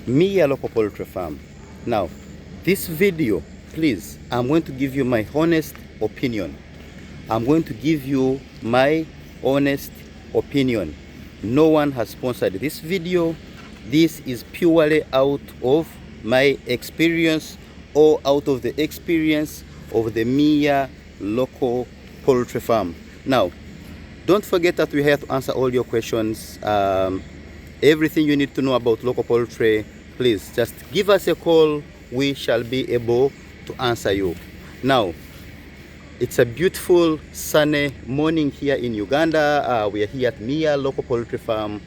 Mia Local Poultry Farm. Now, this video, please, I'm going to give you my honest opinion. I'm going to give you my honest opinion. No one has sponsored this video. This is purely out of my experience or out of the experience of the Mia Local Poultry Farm. Now, don't forget that we're here to answer all your questions. Everything you need to know about local poultry, please just give us a call. We shall be able to answer you. Now, it's a beautiful sunny morning here in Uganda. We are here at Mia Local Poultry Farm.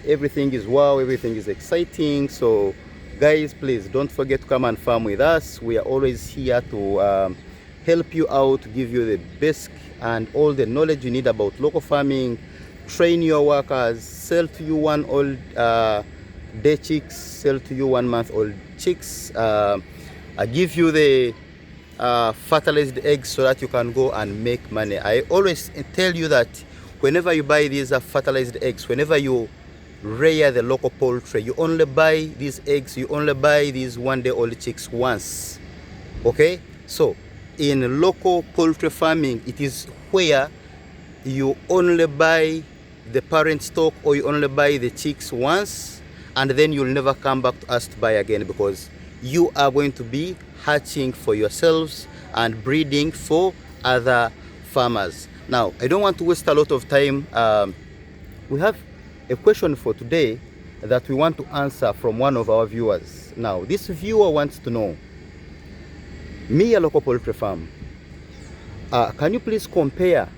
Everything is wow, everything is exciting. So guys, please don't forget to come and farm with us. We are always here to help you out, give you the best and all the knowledge you need about local farming, train your workers, sell to you 1 old day chicks, sell to you 1 month old chicks. I give you the fertilized eggs so that you can go and make money. I always tell you that whenever you buy these fertilized eggs, whenever you rear the local poultry, you only buy these eggs, you only buy these 1 day old chicks once. Okay, so in local poultry farming, it is where you only buy the parent stock or you only buy the chicks once, and then you'll never come back to us to buy again, because you are going to be hatching for yourselves and breeding for other farmers. Now, I don't want to waste a lot of time. We have a question for today that we want to answer from one of our viewers. Now, this viewer wants to know, Mia Local Poultry Farm, can you please compare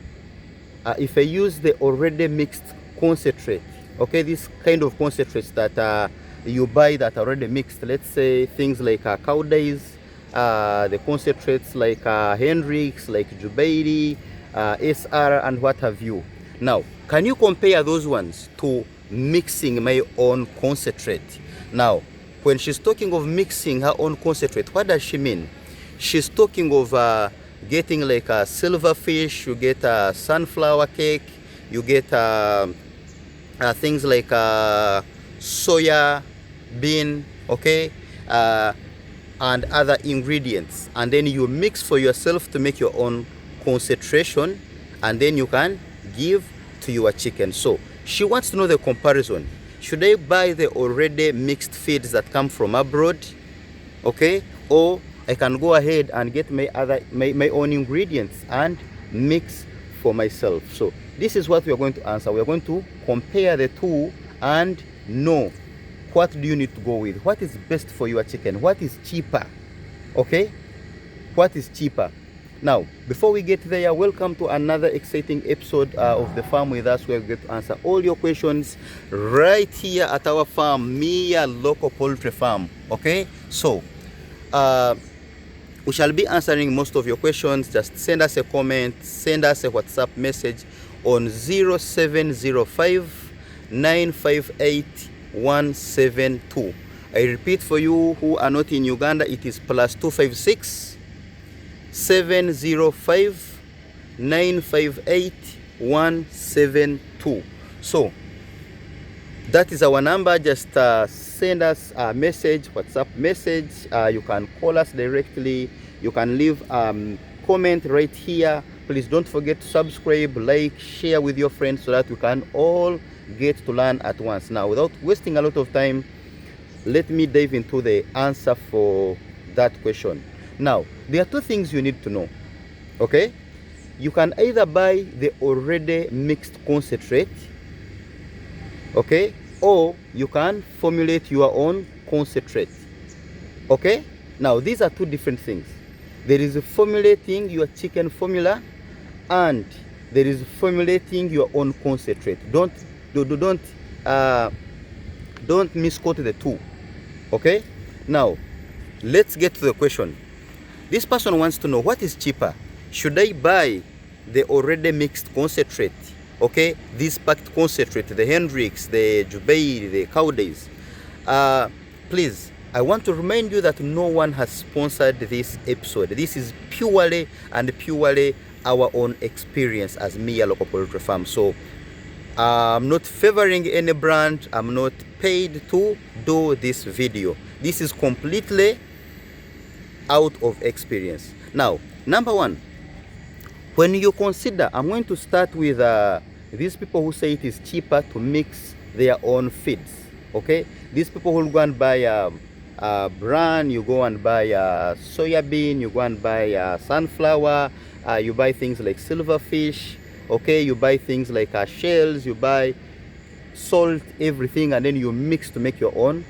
if I use the already mixed concentrate, okay, this kind of concentrates that you buy that are already mixed, let's say things like cow days, the concentrates like Hendrix, like Jubairi, SR and what have you. Now, can you compare those ones to mixing my own concentrate? Now, when she's talking of mixing her own concentrate, what does she mean? She's talking of getting like a silverfish, you get a sunflower cake, you get things like soya bean, okay, and other ingredients, and then you mix for yourself to make your own concentration, and then you can give to your chicken. So she wants to know the comparison. Should I buy the already mixed feeds that come from abroad, okay, or I can go ahead and get my own ingredients and mix for myself? So this is what we are going to answer. We are going to compare the two and know what do you need to go with, what is best for your chicken, what is cheaper, okay, what is cheaper. Now, before we get there, welcome to another exciting episode of the farm with us, where we get to answer all your questions right here at our farm, Mia Local Poultry Farm. Okay, so we shall be answering most of your questions. Just send us a comment, send us a WhatsApp message on 0705 958 172. I repeat for you who are not in Uganda, it is +256 705 958 172. So that is our number. Just send us a message, WhatsApp message. You can call us directly. You can leave comment right here. Please don't forget to subscribe, like, share with your friends so that we can all get to learn at once. Now, without wasting a lot of time, let me dive into the answer for that question. Now, there are two things you need to know, okay? You can either buy the already mixed concentrate, okay, or you can formulate your own concentrate, okay? Now, these are two different things. There is formulating your chicken formula, and there is formulating your own concentrate. Don't misquote the two, okay? Now, let's get to the question. This person wants to know, what is cheaper? Should I buy the already mixed concentrate, okay, this packed concentrate, the Hendrix, the Jubair, the cow days? Please, I want to remind you that no one has sponsored this episode. This is purely and purely our own experience as Mia Local Poultry Farm. So I'm not favoring any brand, I'm not paid to do this video. This is completely out of experience. Now, number one, when you consider, I'm going to start with these people who say it is cheaper to mix their own feeds. Okay, these people who go and buy bran, you go and buy soya bean, you go and buy sunflower, you buy things like silverfish. Okay, you buy things like shells, you buy salt, everything, and then you mix to make your own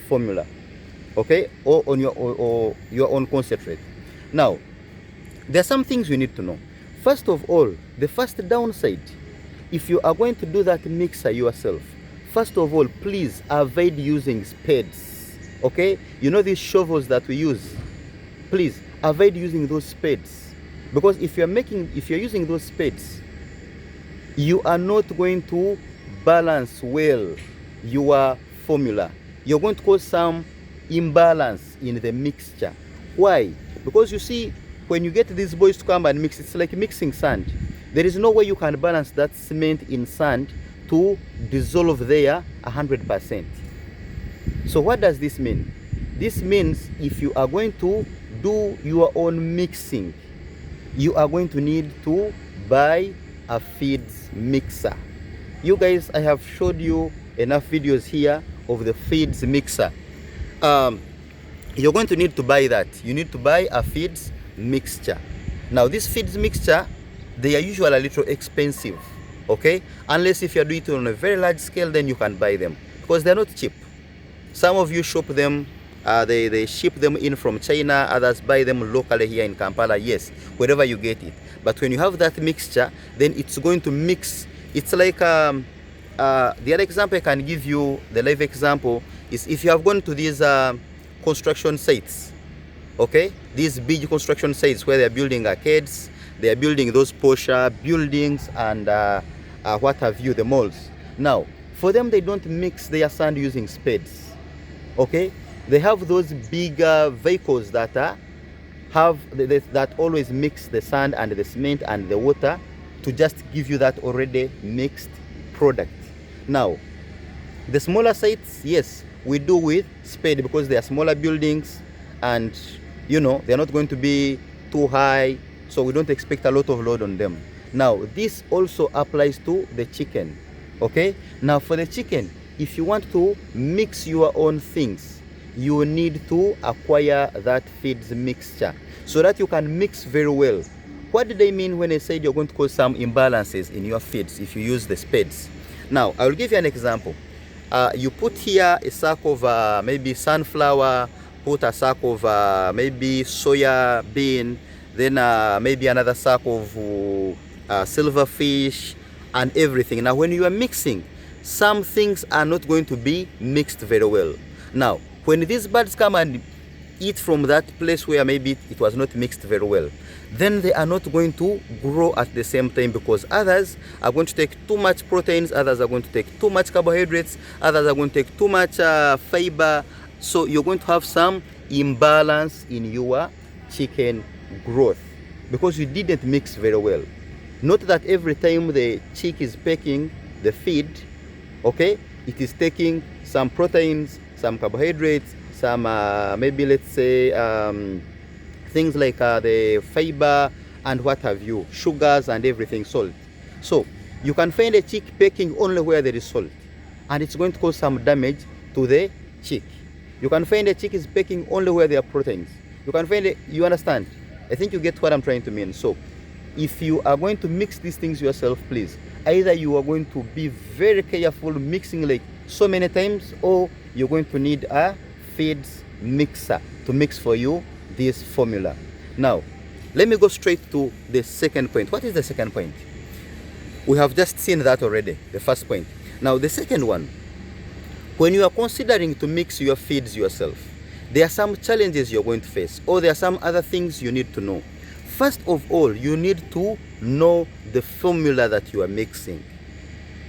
formula. Okay, or on your own concentrate. Now, there are some things you need to know. First of all, the first downside, if you are going to do that mixer yourself, first of all, please avoid using spades. Okay, you know these shovels that we use, please avoid using those spades, because if you're using those spades, you are not going to balance well your formula. You're going to cause some imbalance in the mixture. Why? Because you see, when you get these boys to come and mix, it's like mixing sand. There is no way you can balance that cement in sand to dissolve there 100%. So what does this mean? This means if you are going to do your own mixing, you are going to need to buy a feeds mixer. You guys, I have showed you enough videos here of the feeds mixer. You're going to need to buy that. You need to buy a feeds mixture. Now this feeds mixture, they are usually a little expensive, okay, unless if you're doing it on a very large scale, then you can buy them, because they're not cheap. Some of you shop them, they ship them in from China, others buy them locally here in Kampala, yes, wherever you get it. But when you have that mixture, then it's going to mix. It's like the other example I can give you, the live example, is if you have gone to these construction sites, okay, these big construction sites where they're building arcades, they're building those posh buildings and what have you, the malls. Now, for them, they don't mix their sand using spades, okay? They have those big vehicles that that always mix the sand and the cement and the water to just give you that already mixed product. Now, the smaller sites, yes, we do with spade because they are smaller buildings and, you know, they're not going to be too high, so we don't expect a lot of load on them. Now, this also applies to the chicken, okay? Now, for the chicken, if you want to mix your own things, you need to acquire that feeds mixture so that you can mix very well. What did they mean when they said you're going to cause some imbalances in your feeds if you use the spades? Now, I will give you an example. You put here a sack of maybe sunflower, put a sack of maybe soya bean, then maybe another sack of silverfish and everything. Now, when you are mixing, some things are not going to be mixed very well. Now, when these birds come and eat from that place where maybe it was not mixed very well, then they are not going to grow at the same time, because others are going to take too much proteins, others are going to take too much carbohydrates, others are going to take too much fiber. So you're going to have some imbalance in your chicken growth because you didn't mix very well. Note that every time the chick is pecking the feed, okay, it is taking some proteins, some carbohydrates, some maybe let's say things like the fiber and what have you, sugars and everything, salt. So you can find a chick pecking only where there is salt, and it's going to cause some damage to the chick. You can find a chick is pecking only where there are proteins. You can find it, you understand? I think you get what I'm trying to mean. So if you are going to mix these things yourself, please, either you are going to be very careful mixing like so many times, or you're going to need a feeds mixer to mix for you this formula. Now, let me go straight to the second point. What is the second point? We have just seen that already, the first point. Now, the second one, when you are considering to mix your feeds yourself, there are some challenges you're going to face, or there are some other things you need to know. First of all, you need to know the formula that you are mixing.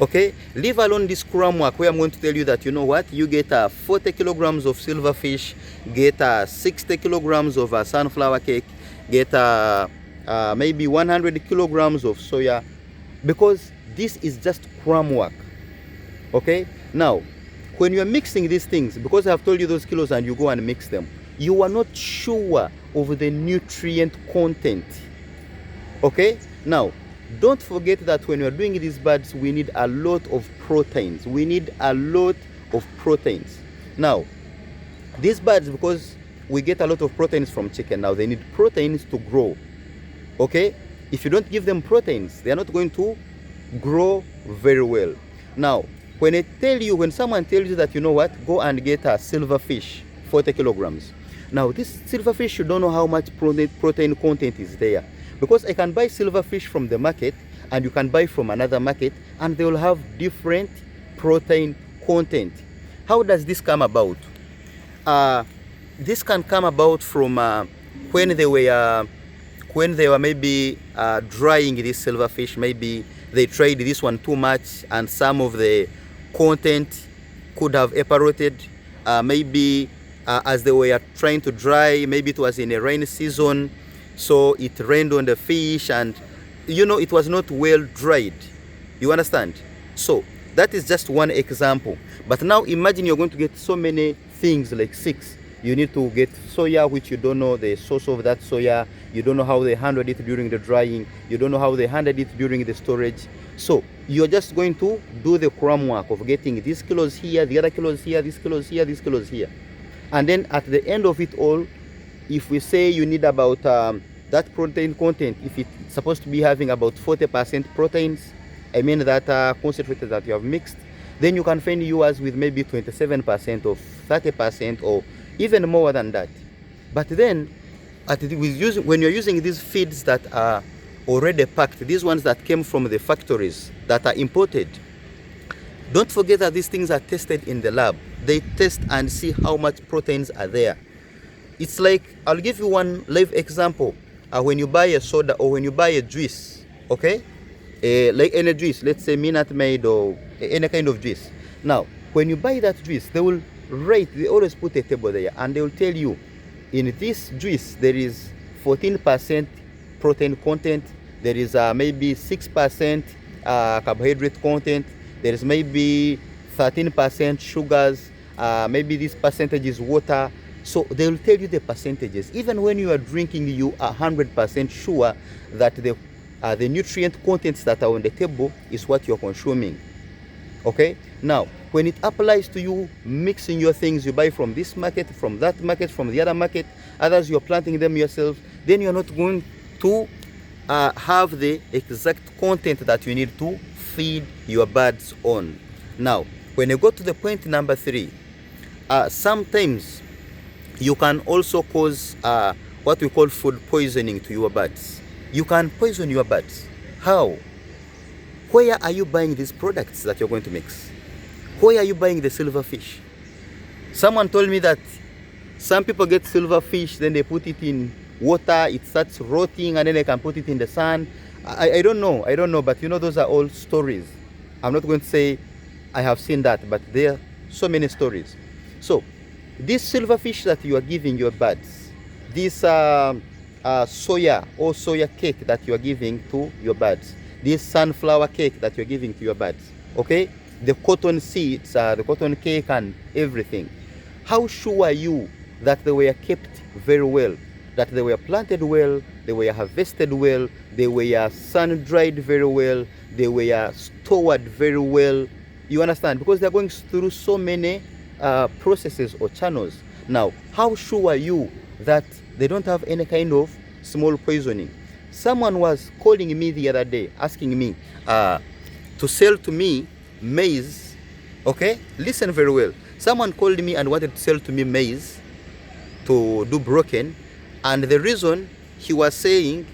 Okay, leave alone this crumb work where I'm going to tell you that, you know what, you get 40 kilograms of silverfish, get 60 kilograms of sunflower cake, get maybe 100 kilograms of soya, because this is just crumb work. Okay, now when you are mixing these things, because I have told you those kilos and you go and mix them, you are not sure of the nutrient content. Okay, now don't forget that when you are doing these buds, we need a lot of proteins. We need a lot of proteins. Now these buds, because we get a lot of proteins from chicken, now they need proteins to grow. Okay, if you don't give them proteins, they are not going to grow very well. Now when someone tells you that, you know what, go and get a silverfish 40 kilograms. Now this silverfish, you don't know how much protein content is there, because I can buy silverfish from the market and you can buy from another market and they will have different protein content. How does this come about? This can come about from when they were maybe drying this silverfish. Maybe they tried this one too much and some of the content could have evaporated. Maybe as they were trying to dry, maybe it was in a rainy season, so it rained on the fish and it was not well dried. You understand? So that is just one example. But now imagine you're going to get so many things, like 6. You need to get soya, which you don't know the source of that soya. You don't know how they handled it during the drying. You don't know how they handled it during the storage. So you're just going to do the crumb work of getting these kilos here, the other kilos here, these kilos here, these kilos here. And then at the end of it all, if we say you need about that protein content, if it's supposed to be having about 40% proteins, I mean that concentrated that you have mixed, then you can find yours with maybe 27% or 30% or even more than that. But then when you're using these feeds that are already packed, these ones that came from the factories that are imported, don't forget that these things are tested in the lab. They test and see how much proteins are there. It's like, I'll give you one live example. When you buy a soda or when you buy a juice, okay, like any juice, let's say Minute Maid or any kind of juice. Now when you buy that juice, they will rate, they always put a table there and they will tell you, in this juice there is 14% protein content, there is maybe 6% carbohydrate content, there is maybe 13% sugars, maybe this percentage is water. So they will tell you the percentages. Even when you are drinking, you are 100% sure that the nutrient contents that are on the table is what you're consuming. Okay, now when it applies to you mixing your things, you buy from this market, from that market, from the other market, others you're planting them yourself, then you're not going to have the exact content that you need to feed your birds on. Now when you go to the point number 3, sometimes you can also cause what we call food poisoning to your birds. You can poison your birds. How? Where are you buying these products that you're going to mix? Where are you buying the silverfish? Someone told me that some people get silverfish, then they put it in water, it starts rotting, and then they can put it in the sun. I don't know, but those are all stories. I'm not going to say I have seen that, but there are so many stories. So this silverfish that you are giving your birds, this soya or soya cake that you are giving to your birds, this sunflower cake that you're giving to your birds, okay, the cotton seeds, the cotton cake and everything, how sure are you that they were kept very well, that they were planted well, they were harvested well, they were sun dried very well, they were stored very well? You understand? Because they're going through so many processes or channels. Now how sure are you that they don't have any kind of small poisoning? Someone was calling me the other day asking me to sell to me maize. Okay, listen very well. Someone called me and wanted to sell to me maize to do broken, and the reason he was saying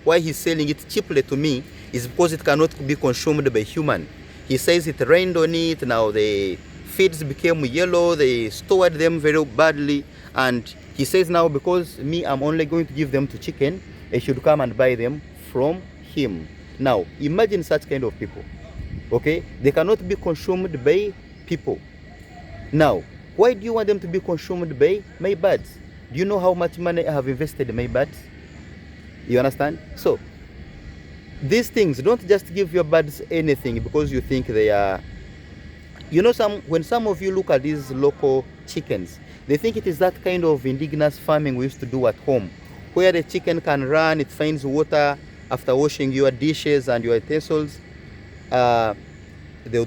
why he's selling it cheaply to me is because it cannot be consumed by human. He says it rained on it, now the feeds became yellow, they stored them very badly, and he says now because me I'm only going to give them to chicken, I should come and buy them from him. Now imagine such kind of people. Okay, they cannot be consumed by people. Now why do you want them to be consumed by my birds? Do you know how much money I have invested in my birds? You understand? So these things, don't just give your birds anything because you think they are You know, when some of you look at these local chickens, they think it is that kind of indigenous farming we used to do at home, where the chicken can run, it finds water after washing your dishes and your utensils. The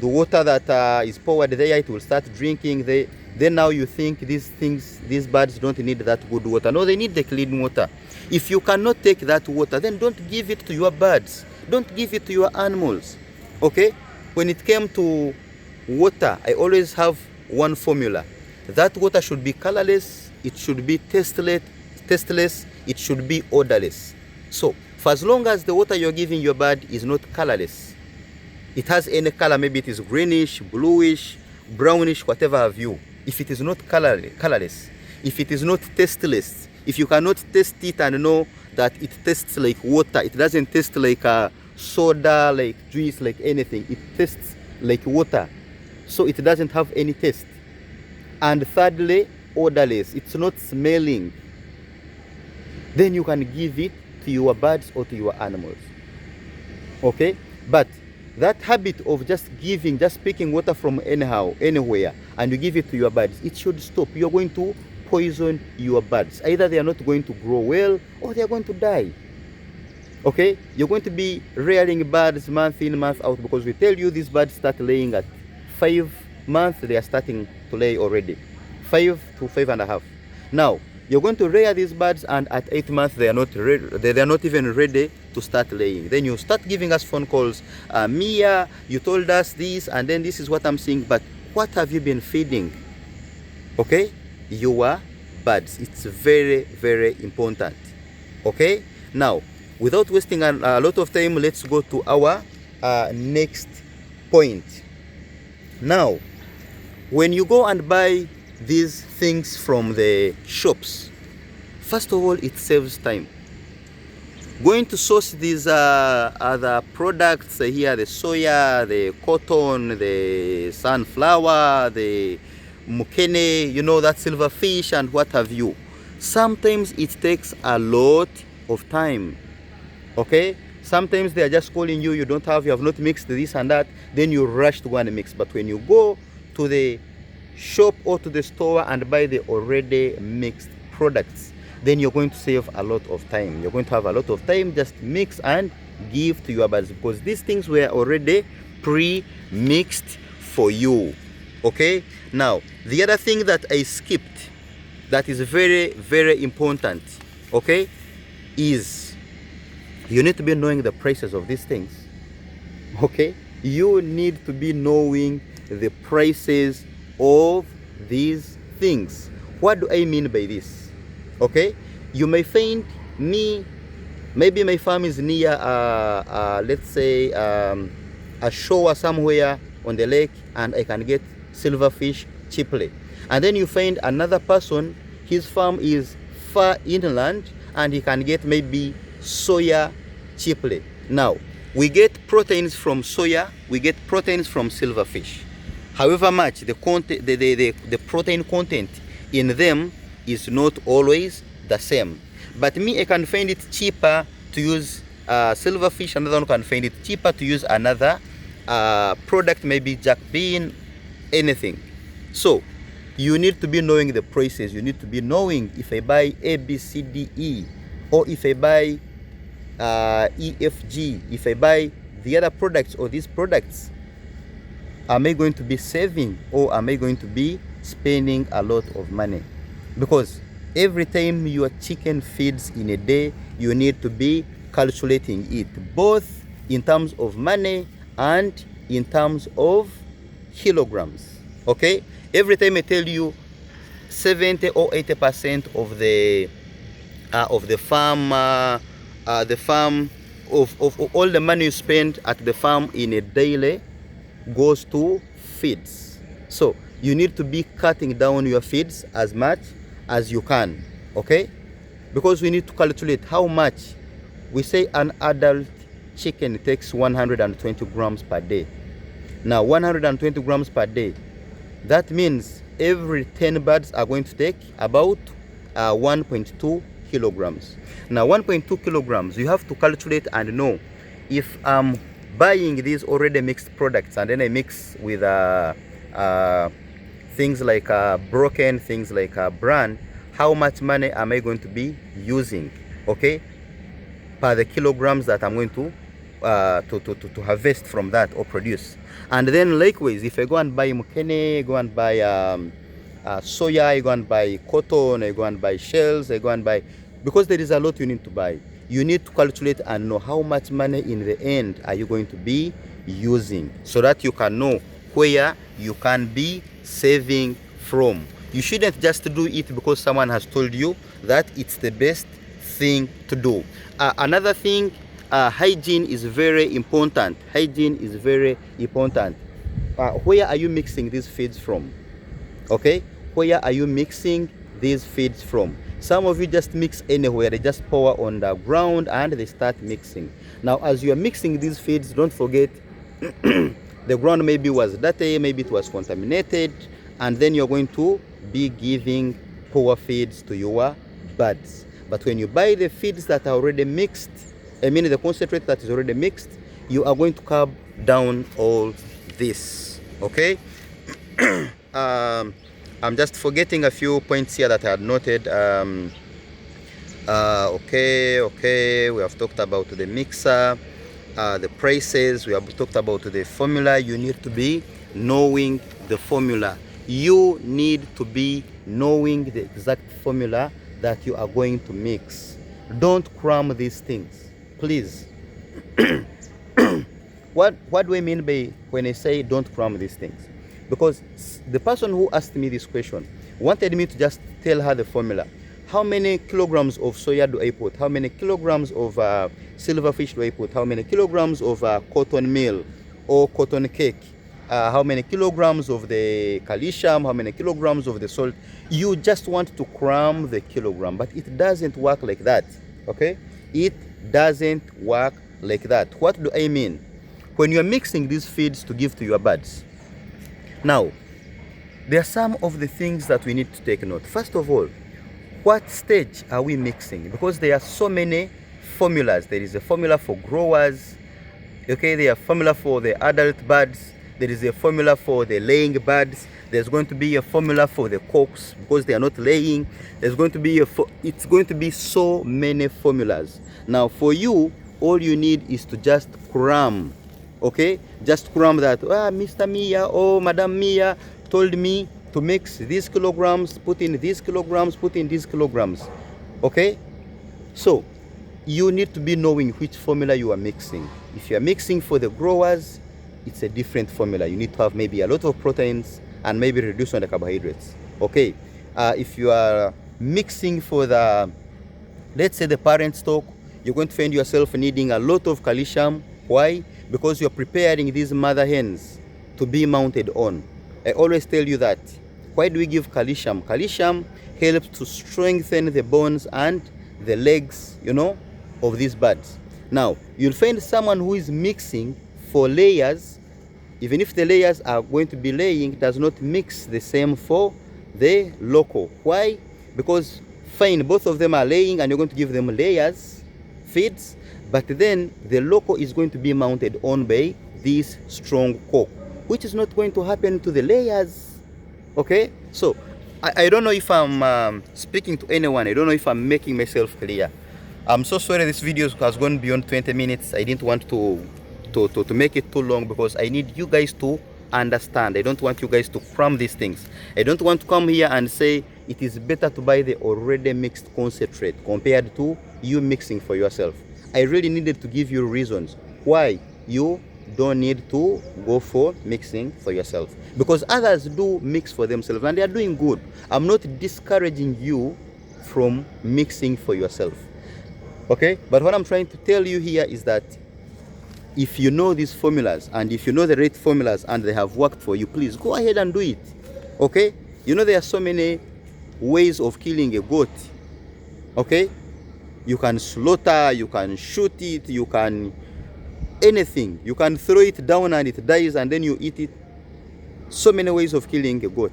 water that is poured there, it will start drinking. Then now you think these birds don't need that good water. No, they need the clean water. If you cannot take that water, then don't give it to your birds. Don't give it to your animals. Okay? When it came to water, I always have one formula. That water should be colorless, it should be tasteless, it should be odorless. So, for as long as the water you're giving your bird is not colorless, it has any color, maybe it is greenish, bluish, brownish, whatever have you. If it is not colorless, if it is not tasteless, if you cannot taste it and know that it tastes like water, it doesn't taste like soda, like juice, like anything, it tastes like water, so it doesn't have any taste. And thirdly, odorless, it's not smelling, then you can give it to your birds or to your animals. Okay? But that habit of just picking water from anyhow, anywhere, and you give it to your birds, it should stop. You're going to poison your birds. Either they are not going to grow well or they are going to die. Okay? You're going to be rearing birds month in, month out, because we tell you these birds start laying at 5 months, they are starting to lay already. 5 to 5.5. Now, you're going to rear these birds, and at 8 months they are not ready, they are not even ready to start laying. Then you start giving us phone calls. Mia, you told us this, and then this is what I'm seeing, but what have you been feeding? Okay? Your birds. It's very, very important. Okay? Now, without wasting a lot of time, let's go to our next point. Now, when you go and buy these things from the shops, first of all, it saves time. Going to source these other products here, the soya, the cotton, the sunflower, the mukene, you know, that silverfish and what have you. Sometimes it takes a lot of time. Okay? Sometimes they are just calling you, you have not mixed this and that, then you rush to go and mix. But when you go to the shop or to the store and buy the already mixed products, then you're going to save a lot of time. You're going to have a lot of time, just mix and give to your birds, because these things were already pre-mixed for you. Okay? Now, the other thing that I skipped that is very, very important, okay, is you need to be knowing the prices of these things. Okay? You need to be knowing the prices of these things. What do I mean by this? Okay? You may find maybe my farm is near let's say a shore somewhere on the lake, and I can get silverfish cheaply. And then you find another person, his farm is far inland, and he can get maybe soya cheaply. Now, we get proteins from soya, we get proteins from silverfish. However much the protein content in them is not always the same. But me, I can find it cheaper to use silverfish, another one can find it cheaper to use another product, maybe jack bean, anything. So, you need to be knowing the prices. You need to be knowing if I buy A, B, C, D, E, or if I buy E, F, G, if I buy the other products or these products, am I going to be saving or am I going to be spending a lot of money? Because every time your chicken feeds in a day, you need to be calculating it, both in terms of money and in terms of kilograms. Okay? Every time I tell you 70 or 80% of the farm of all the money you spend at the farm in a daily goes to feeds. So you need to be cutting down your feeds as much as you can. Okay? Because we need to calculate how much. We say an adult chicken takes 120 grams per day. Now 120 grams per day, that means every 10 birds are going to take about 1.2 kilograms. Now 1.2 kilograms, you have to calculate and know if I'm buying these already mixed products and then I mix with things like broken, things like brand, how much money am I going to be using, okay, per the kilograms that I'm going to harvest from that or produce. And then likewise, if I go and buy mukene, go and buy soya, I go and buy cotton, I go and buy shells, I go and buy, because there is a lot you need to buy. You need to calculate and know how much money in the end are you going to be using, so that you can know where you can be saving from. You shouldn't just do it because someone has told you that it's the best thing to do. Another thing, hygiene is very important. Hygiene is very important. Where are you mixing these feeds from? Okay, where are you mixing these feeds from? Some of you just mix anywhere. They just pour on the ground and they start mixing. Now, as you are mixing these feeds, don't forget the ground maybe was dirty, maybe it was contaminated, and then you're going to be giving poor feeds to your birds. But when you buy the feeds that are already mixed, I mean the concentrate that is already mixed, you are going to curb down all this, okay? I'm just forgetting a few points here that I had noted. Okay, we have talked about the mixer, the prices, we have talked about the formula. You need to be knowing the formula. You need to be knowing the exact formula that you are going to mix. Don't cram these things, please. What do I mean by when I say don't cram these things? Because the person who asked me this question wanted me to just tell her the formula. How many kilograms of soya do I put? How many kilograms of silverfish do I put? How many kilograms of cotton meal or cotton cake? How many kilograms of the calcium? How many kilograms of the salt? You just want to cram the kilogram, but it doesn't work like that, okay? It doesn't work like that. What do I mean? When you're mixing these feeds to give to your birds, now, there are some of the things that we need to take note. First of all, what stage are we mixing? Because there are so many formulas. There is a formula for growers, okay? There are formula for the adult birds. There is a formula for the laying birds. There's going to be a formula for the cocks because they are not laying. There's going to be it's going to be so many formulas. Now, for you, all you need is to just cram. Okay, just cram that. Mr. Mia or Madam Mia told me to mix these kilograms, put in these kilograms, put in these kilograms. Okay, so you need to be knowing which formula you are mixing. If you are mixing for the growers, it's a different formula. You need to have maybe a lot of proteins and maybe reduce on the carbohydrates. Okay, if you are mixing for the, let's say, the parent stock, you're going to find yourself needing a lot of calcium. Why? Because you're preparing these mother hens to be mounted on. I always tell you that. Why do we give calcium? Calcium helps to strengthen the bones and the legs, you know, of these birds. Now, you'll find someone who is mixing for layers, even if the layers are going to be laying, does not mix the same for the local. Why? Because fine, both of them are laying and you're going to give them layers, feeds, but then the local is going to be mounted on by this strong cock, which is not going to happen to the layers. Okay, so I don't know if I'm speaking to anyone. I don't know if I'm making myself clear. I'm so sorry this video has gone beyond 20 minutes. I didn't want to make it too long because I need you guys to understand. I don't want you guys to cram these things. I don't want to come here and say it is better to buy the already mixed concentrate compared to you mixing for yourself. I really needed to give you reasons why you don't need to go for mixing for yourself, because others do mix for themselves and they are doing good. I'm not discouraging you from mixing for yourself, okay? But what I'm trying to tell you here is that if you know these formulas and if you know the right formulas and they have worked for you, please go ahead and do it, okay? You know, there are so many ways of killing a goat, okay? You can slaughter, you can shoot it, you can anything. You can throw it down and it dies and then you eat it. So many ways of killing a goat.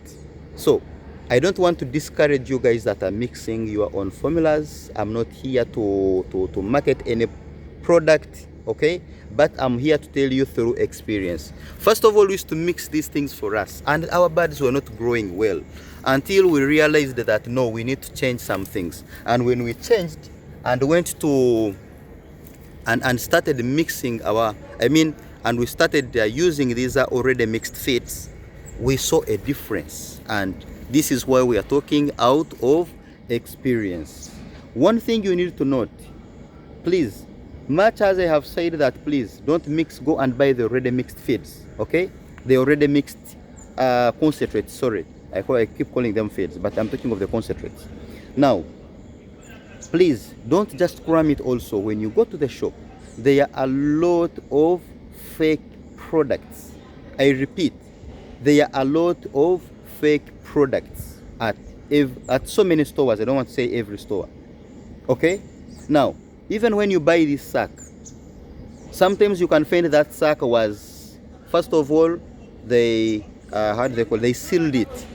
So I don't want to discourage you guys that are mixing your own formulas. I'm not here to market any product, okay? But I'm here to tell you through experience. First of all, we used to mix these things for us, and our birds were not growing well until we realized that no, we need to change some things. And when we changed and went to and started mixing and we started using these already mixed feeds, we saw a difference. And this is why we are talking out of experience. One thing you need to note, please, much as I have said that, please don't mix, go and buy the already mixed feeds, okay? The already mixed concentrates, sorry. I keep calling them feeds, but I'm talking of the concentrates. Now, please don't just cram it also. When you go to the shop, there are a lot of fake products. I repeat, there are a lot of fake products at so many stores. I don't want to say every store, okay? Now, even when you buy this sack, sometimes you can find that sack was, first of all, they sealed it,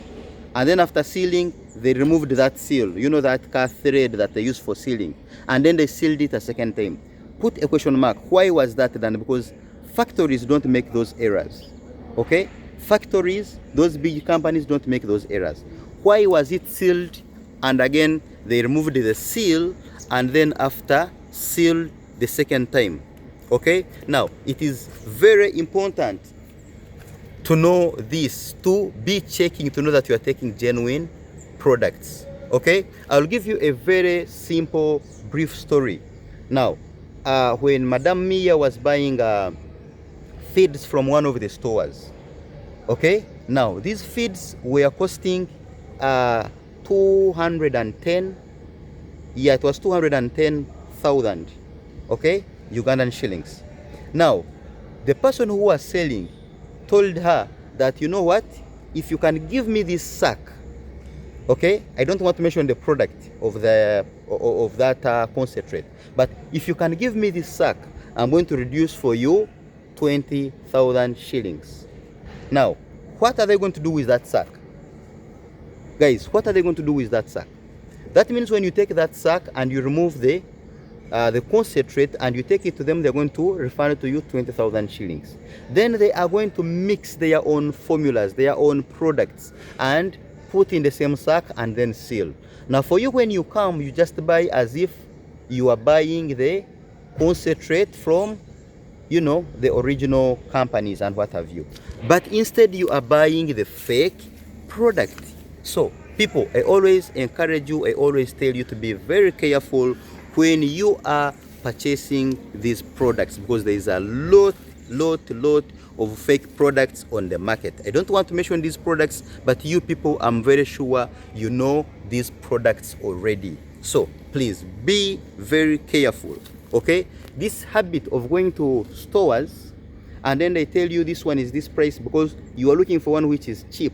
and then after sealing, they removed that seal, you know, that car thread that they use for sealing, and then they sealed it a second time. Put a question mark. Why was that done? Because factories don't make those errors, okay? Factories, those big companies don't make those errors. Why was it sealed and again they removed the seal and then after sealed the second time? Okay, now it is very important to know this, to be checking to know that you are taking genuine products. Okay, I'll give you a very simple brief story. Now when Madame Mia was buying feeds from one of the stores, okay, now these feeds were costing 210, yeah, it was 210,000, okay, Ugandan shillings. Now the person who was selling told her that, you know what, if you can give me this sack, okay, I don't want to mention the product of that concentrate, but if you can give me this sack, I'm going to reduce for you 20,000 shillings. Now, what are they going to do with that sack? Guys, what are they going to do with that sack? That means when you take that sack and you remove the concentrate and you take it to them, they're going to refund to you 20,000 shillings. Then they are going to mix their own formulas, their own products, and put in the same sack and then seal. Now for you, when you come, you just buy as if you are buying the concentrate from, you know, the original companies and what have you. But instead you are buying the fake product. So people, I always encourage you, I always tell you to be very careful when you are purchasing these products, because there is a lot of fake products on the market. I don't want to mention these products, but you people, I'm very sure you know these products already. So please be very careful, okay? This habit of going to stores and then they tell you this one is this price because you are looking for one which is cheap,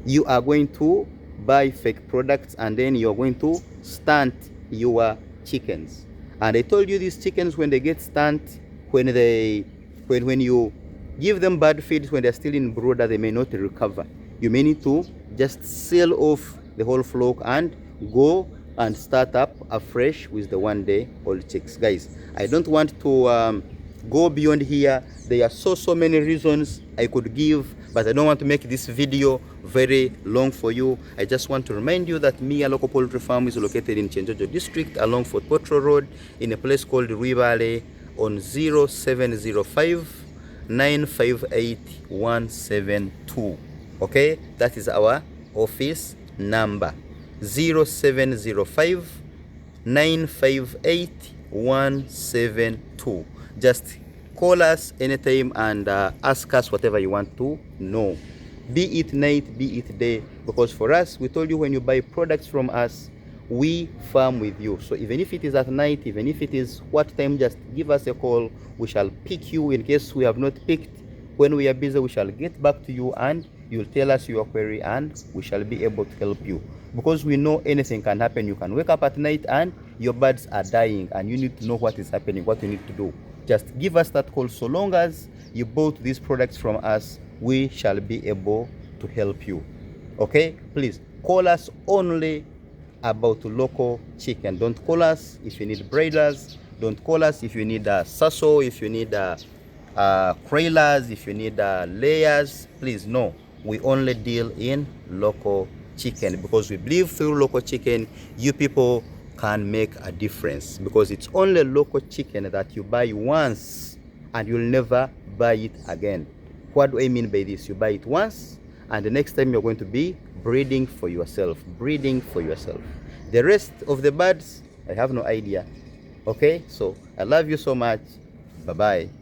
you are going to buy fake products and then you are going to stunt your chickens. And I told you these chickens, when they get stunt, when you give them bad feeds, when they're still in brooder, they may not recover. You may need to just sell off the whole flock and go and start up afresh with the 1-day-old chicks. Guys, I don't want to go beyond here. There are so many reasons I could give, but I don't want to make this video very long for you. I just want to remind you that Mia Local Poultry Farm is located in Chenjojo District along Fort Potro Road in a place called Ruibale on 0705 958 172. Okay, that is our office number, 0705 958 172. Just call us anytime and ask us whatever you want to know, be it night, be it day, because for us, we told you, when you buy products from us, we farm with you. So even if it is at night, even if it is what time, just give us a call. We shall pick you. In case we have not picked, when we are busy, we shall get back to you and you'll tell us your query and we shall be able to help you, because we know anything can happen. You can wake up at night and your birds are dying and you need to know what is happening, what you need to do. Just give us that call. So long as you bought these products from us, we shall be able to help you. Okay, please call us only about local chicken. Don't call us if you need broilers, Don't call us if you need sasso, if you need kraylas, if you need layers. Please, no. We only deal in local chicken, because we believe through local chicken, you people can make a difference, because it's only local chicken that you buy once and you'll never buy it again. What do I mean by this? You buy it once, and the next time you're going to be breeding for yourself. The rest of the birds, I have no idea. Okay, so I love you so much. Bye bye.